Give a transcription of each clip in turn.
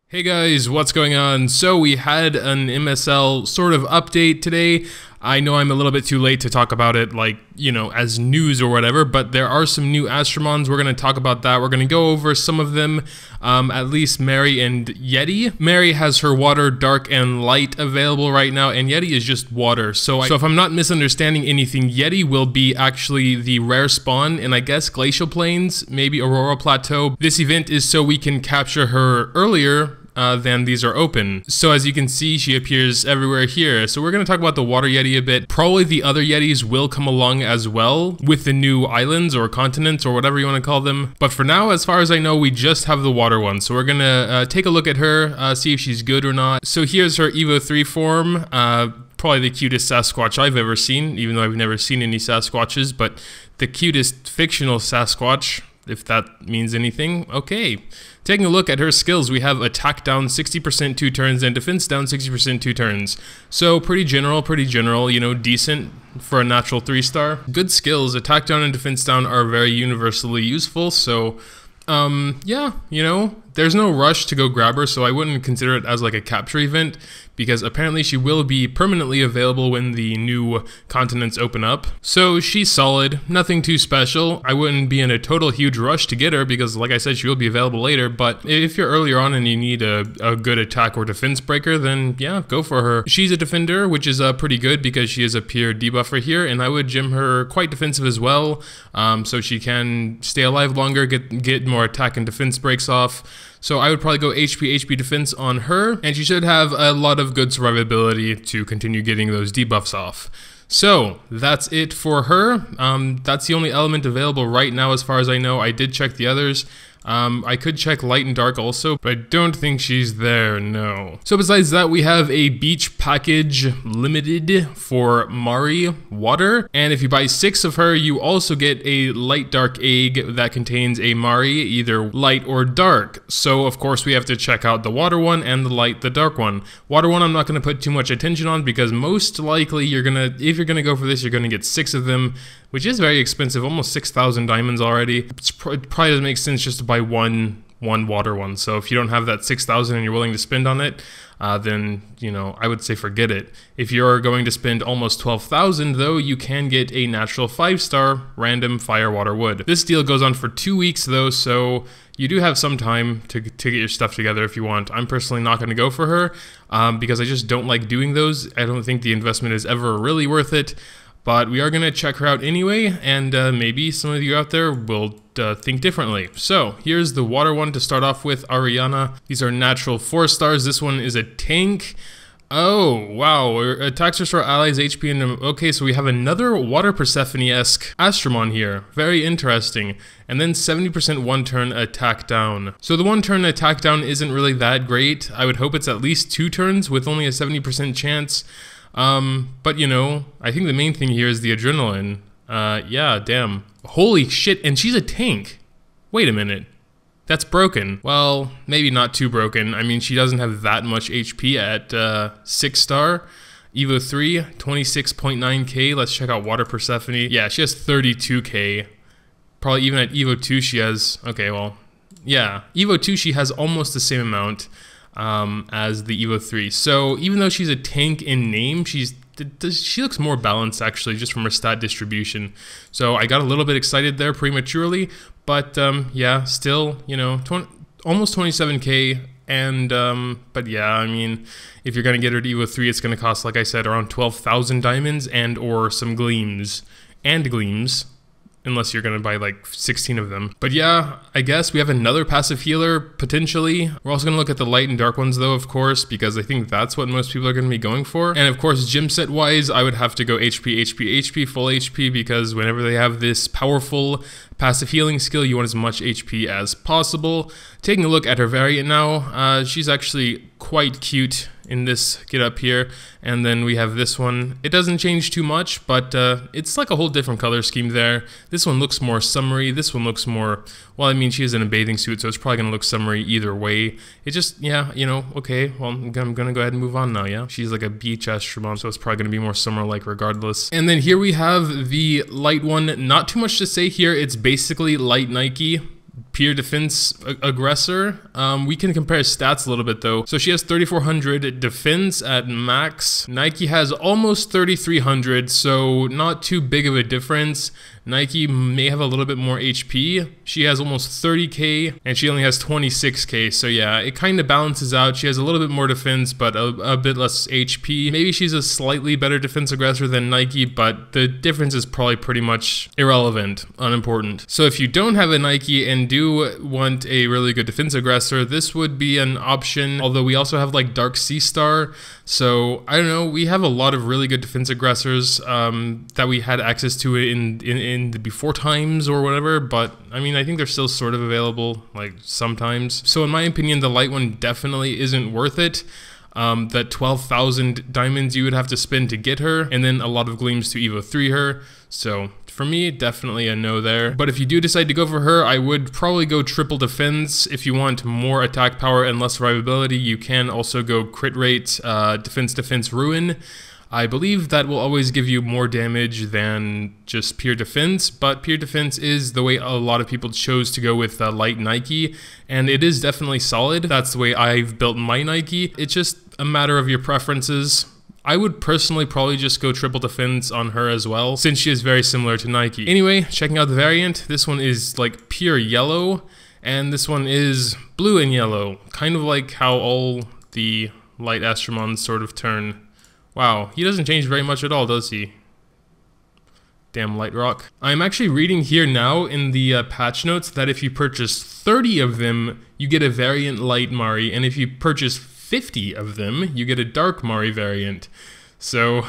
Hey guys, what's going on? So we had an MSL sort of update today. I know I'm a little bit too late to talk about it like, as news or whatever, but there are some new Astromons. We're going to talk about that. We're going to go over some of them, at least Mari and Yeti. Mari has her water, dark, and light available right now, and Yeti is just water. So if I'm not misunderstanding anything, Yeti will be actually the rare spawn in, I guess, Glacial Plains, maybe Aurora Plateau. This event is so we can capture her earlier than these are open. So as you can see, she appears everywhere here. So we're going to talk about the water Yeti a bit. Probably the other Yetis will come along as well with the new islands or continents or whatever you want to call them. But for now, as far as I know, we just have the water one. So we're going to take a look at her, see if she's good or not. So here's her Evo 3 form. Probably the cutest Sasquatch I've ever seen, even though I've never seen any Sasquatches, but the cutest fictional Sasquatch, if that means anything. Okay. Taking a look at her skills, we have attack down 60% 2 turns and defense down 60% 2 turns. So pretty general, decent for a natural 3-star. Good skills, attack down and defense down are very universally useful. So yeah, there's no rush to go grab her, so I wouldn't consider it as like a capture event, because apparently she will be permanently available when the new continents open up. So she's solid, nothing too special. I wouldn't be in a total huge rush to get her because, like I said, she will be available later, but if you're earlier on and you need a good attack or defense breaker, then yeah, go for her. She's a defender, which is pretty good because she is a pure debuffer here, and I would gem her quite defensive as well, so she can stay alive longer, get more attack and defense breaks off. So I would probably go HP defense on her, and she should have a lot of good survivability to continue getting those debuffs off. So that's it for her. That's the only element available right now as far as I know. I did check the others. I could check light and dark also, but I don't think she's there, no. So besides that, we have a beach package limited for Mari water, and if you buy 6 of her, you also get a light dark egg that contains a Mari, either light or dark. So of course we have to check out the water one and the dark one. Water one I'm not going to put too much attention on because most likely if you're gonna go for this, you're gonna get 6 of them, which is very expensive, almost 6,000 diamonds already. It probably doesn't make sense just to buy one water one. So if you don't have that 6,000 and you're willing to spend on it, then I would say forget it. If you're going to spend almost 12,000 though, you can get a natural 5-star random fire water wood. This deal goes on for 2 weeks though, so you do have some time to get your stuff together if you want. I'm personally not going to go for her because I just don't like doing those. I don't think the investment is ever really worth it. But we are going to check her out anyway, and maybe some of you out there will think differently. So here's the water one to start off with, Ariana. These are natural 4 stars. This one is a tank. Oh, wow. Attacks restore allies HP and okay, so we have another water Persephone-esque Astromon here. Very interesting. And then 70% 1-turn attack down. So the 1-turn attack down isn't really that great. I would hope it's at least 2 turns with only a 70% chance. But I think the main thing here is the adrenaline. Yeah, damn. Holy shit, and she's a tank. Wait a minute. That's broken. Well, maybe not too broken. I mean, she doesn't have that much HP at 6-star. Evo 3, 26.9k. Let's check out Water Persephone. Yeah, she has 32k. Probably even at Evo 2 she has, okay, well, yeah. Evo 2 she has almost the same amount as the Evo 3. So even though she's a tank in name, she looks more balanced actually just from her stat distribution. So I got a little bit excited there prematurely, but yeah, still, almost 27k. And but yeah, I mean, if you're gonna get her to Evo 3, it's gonna cost, like I said, around 12,000 diamonds and or some gleams. Unless you're going to buy like 16 of them. But yeah, I guess we have another passive healer, potentially. We're also going to look at the light and dark ones though, of course, because I think that's what most people are going to be going for. And of course, gym set wise, I would have to go HP, full HP, because whenever they have this powerful passive healing skill, you want as much HP as possible. Taking a look at her variant now, she's actually quite cute in this get up here, and then we have this one. It doesn't change too much, but it's like a whole different color scheme there. This one looks more summery, this one looks more, well, I mean, she is in a bathing suit, so it's probably gonna look summery either way. It just, yeah, okay, well, I'm gonna go ahead and move on now, yeah? She's like a beach Astromon, so it's probably gonna be more summer-like regardless. And then here we have the light one. Not too much to say here, it's basically light Nike. pure defense aggressor. We can compare stats a little bit though. So she has 3,400 defense at max. Nike has almost 3,300, so not too big of a difference. Nike may have a little bit more HP. She has almost 30k and she only has 26k. So yeah, it kind of balances out. She has a little bit more defense, but a bit less HP. Maybe she's a slightly better defense aggressor than Nike, but the difference is probably pretty much irrelevant, unimportant. So if you don't have a Nike and do want a really good defense aggressor, this would be an option. Although we also have like Dark Sea Star. So I don't know, we have a lot of really good defense aggressors that we had access to in the before times or whatever, but I mean, I think they're still sort of available like sometimes. So in my opinion, the light one definitely isn't worth it. That 12,000 diamonds you would have to spend to get her, and then a lot of gleams to Evo 3 her. So for me, definitely a no there. But if you do decide to go for her, I would probably go triple defense. If you want more attack power and less survivability, you can also go crit rate, defense, ruin. I believe that will always give you more damage than just pure defense, but pure defense is the way a lot of people chose to go with light Nike, and it is definitely solid. That's the way I've built my Nike. It's just a matter of your preferences. I would personally probably just go triple defense on her as well, since she is very similar to Nike. Anyway, checking out the variant, this one is like pure yellow, and this one is blue and yellow, kind of like how all the light Astromons sort of turn. Wow, he doesn't change very much at all, does he? Damn Light Rock. I'm actually reading here now in the patch notes that if you purchase 30 of them, you get a variant light Mari, and if you purchase 50 of them, you get a dark Mari variant. So,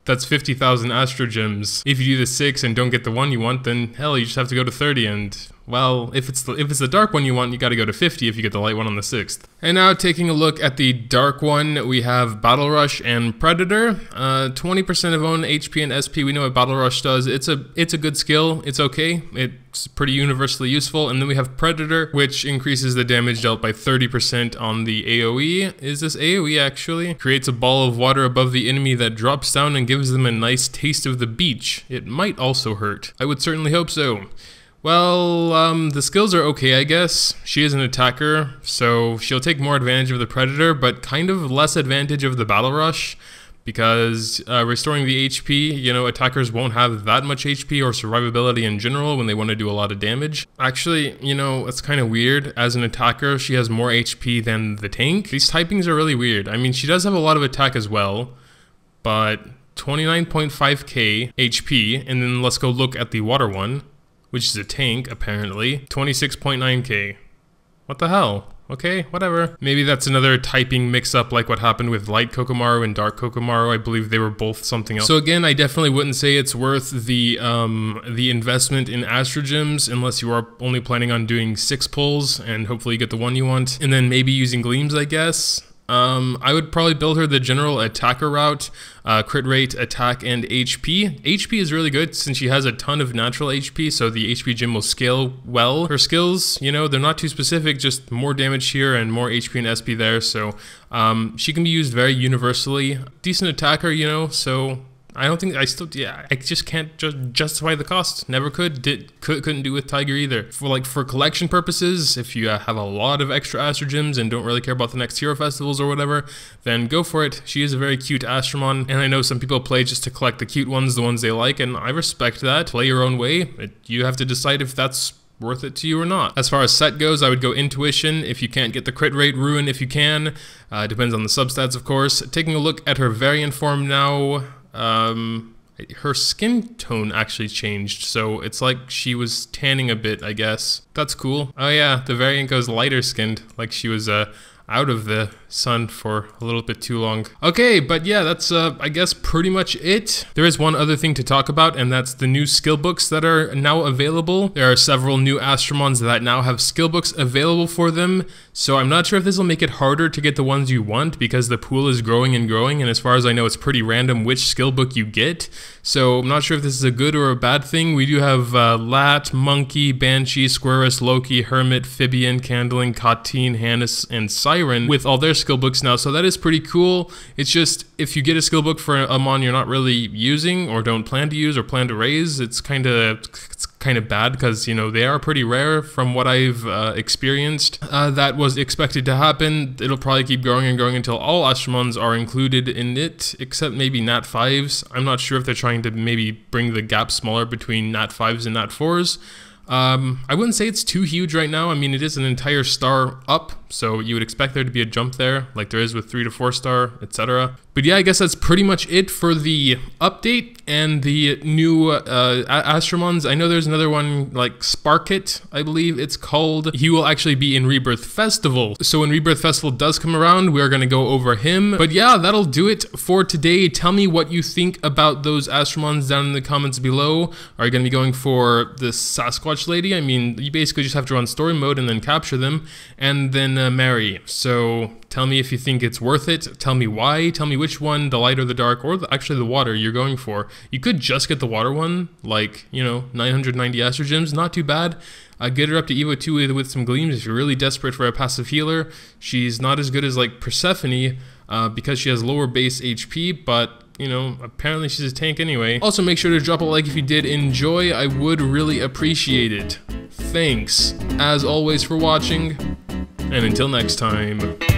that's 50,000 Astro Gems. If you do the 6 and don't get the one you want, then hell, you just have to go to 30, and well, if it's the dark one you want, you gotta go to 50 if you get the light one on the 6th. And now taking a look at the dark one, we have Battle Rush and Predator. 20% of own HP and SP, we know what Battle Rush does. It's a good skill, it's okay. It's pretty universally useful. And then we have Predator, which increases the damage dealt by 30% on the AoE. Is this AoE actually? Creates a ball of water above the enemy that drops down and gives them a nice taste of the beach. It might also hurt. I would certainly hope so. Well, the skills are okay, I guess. She is an attacker, so she'll take more advantage of the Predator, but kind of less advantage of the Battle Rush, because restoring the HP, you know, attackers won't have that much HP or survivability in general when they want to do a lot of damage. Actually, you know, it's kind of weird. As an attacker, she has more HP than the tank. These typings are really weird. I mean, she does have a lot of attack as well, but 29.5k HP, and then let's go look at the water one, which is a tank, apparently. 26.9k. What the hell? Okay, whatever. Maybe that's another typing mix-up like what happened with Light Kokomaru and Dark Kokomaru. I believe they were both something else. So again, I definitely wouldn't say it's worth the investment in Astro Gems unless you are only planning on doing 6 pulls and hopefully you get the one you want. And then maybe using Gleams, I guess. I would probably build her the general attacker route, crit rate, attack, and HP. HP is really good since she has a ton of natural HP, so the HP gem will scale well. Her skills, you know, they're not too specific, just more damage here and more HP and SP there, so she can be used very universally. Decent attacker, you know, so I don't think, I just can't justify the cost. Never could, couldn't do with Tiger either. For collection purposes, if you have a lot of extra Astro Gems and don't really care about the next hero festivals or whatever, then go for it. She is a very cute Astromon, and I know some people play just to collect the cute ones, the ones they like, and I respect that. Play your own way. You have to decide if that's worth it to you or not. As far as set goes, I would go Intuition if you can't get the crit rate, Ruin if you can. Depends on the substats, of course. Taking a look at her variant form now, her skin tone actually changed, so it's like she was tanning a bit, I guess. That's cool. Oh yeah, the variant goes lighter skinned, like she was out of the sun for a little bit too long. Okay, but yeah, that's I guess pretty much it. There is one other thing to talk about, and that's the new skill books that are now available. There are several new Astromons that now have skill books available for them, so I'm not sure if this will make it harder to get the ones you want, because the pool is growing and growing, and as far as I know, it's pretty random which skill book you get. So I'm not sure if this is a good or a bad thing. We do have Lat, Monkey, Banshee, Squirrus, Loki, Hermit, Phibian, Candling, Katine, Hannes, and Siren with all their skill books now, so that is pretty cool. It's just, if you get a skill book for a mon you're not really using or don't plan to use or plan to raise, it's kind of kind of bad because, you know, they are pretty rare from what I've experienced. That was expected to happen. It'll probably keep growing and growing until all Astromons are included in it, except maybe Nat 5s. I'm not sure if they're trying to maybe bring the gap smaller between Nat 5s and Nat 4s. I wouldn't say it's too huge right now. I mean, it is an entire star up, so you would expect there to be a jump there, like there is with 3 to 4 star, etc. But yeah, I guess that's pretty much it for the update and the new Astromons. I know there's another one, like Sparkit, I believe it's called. He will actually be in Rebirth Festival. So when Rebirth Festival does come around, we're going to go over him. But yeah, that'll do it for today. Tell me what you think about those Astromons down in the comments below. Are you going to be going for this Sasquatch lady? I mean, you basically just have to run story mode and then capture them, and then Mari. So tell me if you think it's worth it. Tell me why. Tell me which one, the light or the dark, or actually the water you're going for. You could just get the water one, like, you know, 990 Astrogems, not too bad. Get her up to Evo 2 with some gleams if you're really desperate for a passive healer. She's not as good as like Persephone because she has lower base HP, but you know, apparently she's a tank anyway. Also, make sure to drop a like if you did enjoy. I would really appreciate it. Thanks, as always, for watching, and until next time.